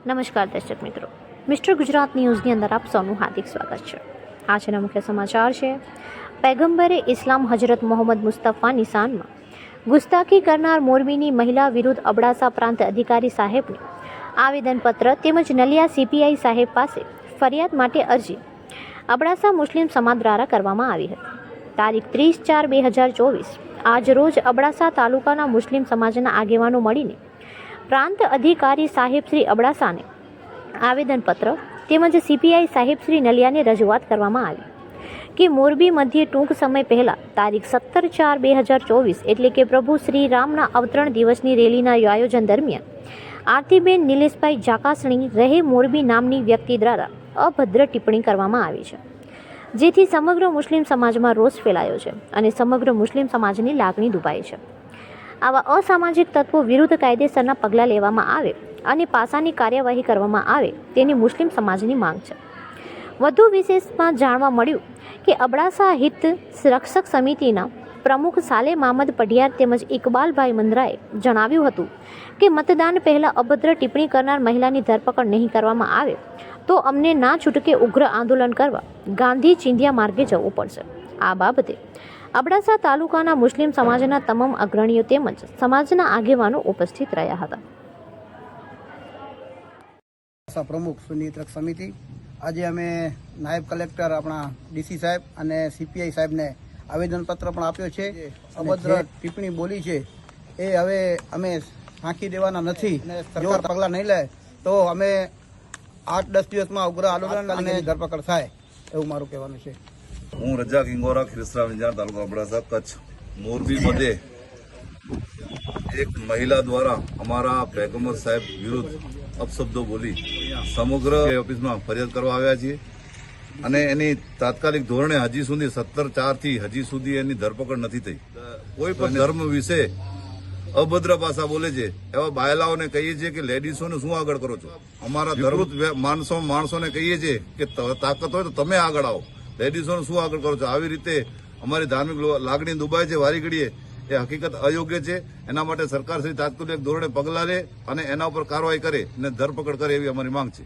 નમસ્કાર દર્શક મિત્રો, મિસ્ટર ગુજરાત ન્યૂઝની અંદર આપ સૌનું હાર્દિક સ્વાગત છે। આજના મુખ્ય સમાચાર છે, પૈગંબરે ઇસ્લામ હજરત મોહમ્મદ મુસ્તફાની શાનમાં ગુસ્તાખી કરનાર મોરબીની મહિલા વિરુદ્ધ અબડાસા પ્રાંત અધિકારી સાહેબને આવેદનપત્ર તેમજ નલિયા સીપીઆઈ સાહેબ પાસે ફરિયાદ માટે અરજી અબડાસા મુસ્લિમ સમાજ દ્વારા કરવામાં આવી હતી। તારીખ 30/4/2024 આજ રોજ અબડાસા તાલુકાના મુસ્લિમ સમાજના આગેવાનો મળીને પ્રાંત અધિકારી સાહેબ શ્રી અબડાસાને આવેદનપત્ર તેમજ સીપીઆઈ સાહેબ શ્રી નલિયાને રજૂઆત કરવામાં આવી કે મોરબી મધ્યે ટૂંક સમય પહેલાં તારીખ 17/4/2024 એટલે કે પ્રભુ શ્રી રામના અવતરણ દિવસની રેલીના આયોજન દરમિયાન આરતીબેન નિલેશભાઈ જાકાસણી રહે મોરબી નામની વ્યક્તિ દ્વારા અભદ્ર ટિપ્પણી કરવામાં આવી છે, જેથી સમગ્ર મુસ્લિમ સમાજમાં રોષ ફેલાયો છે અને સમગ્ર મુસ્લિમ સમાજની લાગણી દુભાઈ છે। આવા અસામાજિક તત્વો વિરુદ્ધ કાયદેસરના પગલાં લેવામાં આવે અને પાસાની કાર્યવાહી કરવામાં આવે તેની મુસ્લિમ સમાજની માંગ છે। વધુ વિશેષમાં જાણવા મળ્યું કે અબડાસા હિત રક્ષક સમિતિના પ્રમુખ સાલે મામદ પઢિયાર તેમજ ઇકબાલભાઈ મંદરાએ જણાવ્યું હતું કે મતદાન પહેલાં અભદ્ર ટિપ્પણી કરનાર મહિલાની ધરપકડ નહીં કરવામાં આવે તો અમને ના છૂટકે ઉગ્ર આંદોલન કરવા ગાંધી ચિંધ્યા માર્ગે જવું પડશે। આ બાબતે અબડાસા તાલુકાના મુસ્લિમ સમાજના તમામ અગ્રણીઓ તેમજ સમાજના આગેવાનો ઉપસ્થિત રહ્યા હતા। પ્રમુખ સુન્ની રક્ષક સમિતિ આજે અમે નાયબ કલેક્ટર આપણા ડીસી સાહેબ અને સીપીઆઈ સાહેબને આવેદનપત્ર પણ આપ્યો છે। અભદ્ર ટિપ્પણી બોલી છે એ હવે અમે સાંખી દેવાના નથી। જો પગલાં નહીં લે તો અમે 8-10 દિવસમાં ઉગ્ર આંદોલન અને ધરપકડ થાય એવું મારું કહેવાનું છે। હું રજાક ઇંગોરા ખીરસરા વિંજાણ તાલુકા અબડાસા કચ્છ મોરબી મધ્યે એક મહિલા દ્વારા અમારા પૈગંબર સાહેબ વિરુદ્ધ અપશબ્દો બોલી સમગ્ર ઓફિસમાં ફરિયાદ કરવા આવ્યા છીએ અને એની તાત્કાલિક ધોરણે હજી સુધી 17/4 હજી સુધી એની ધરપકડ નથી થઈ। કોઈ પણ ધર્મ વિશે અભદ્ર ભાષા બોલે છે એવા બાયલાઓને કહીએ છીએ કે લેડીઝોને શું આગળ કરો છો? અમારા ધર્મ માણસોને કહીએ છીએ કે તાકાત હોય તો તમે આગળ આવો, લેડીઝોને શું આગળ કરો છો? આવી રીતે અમારી ધાર્મિક લાગણી દુભાય છે વારી ઘડીએ, એ હકીકત અયોગ્ય છે। એના માટે સરકાર શ્રી તાત્કાલિક ધોરણે પગલાં લે અને એના ઉપર કાર્યવાહી કરે અને ધરપકડ કરે એવી અમારી માંગ છે।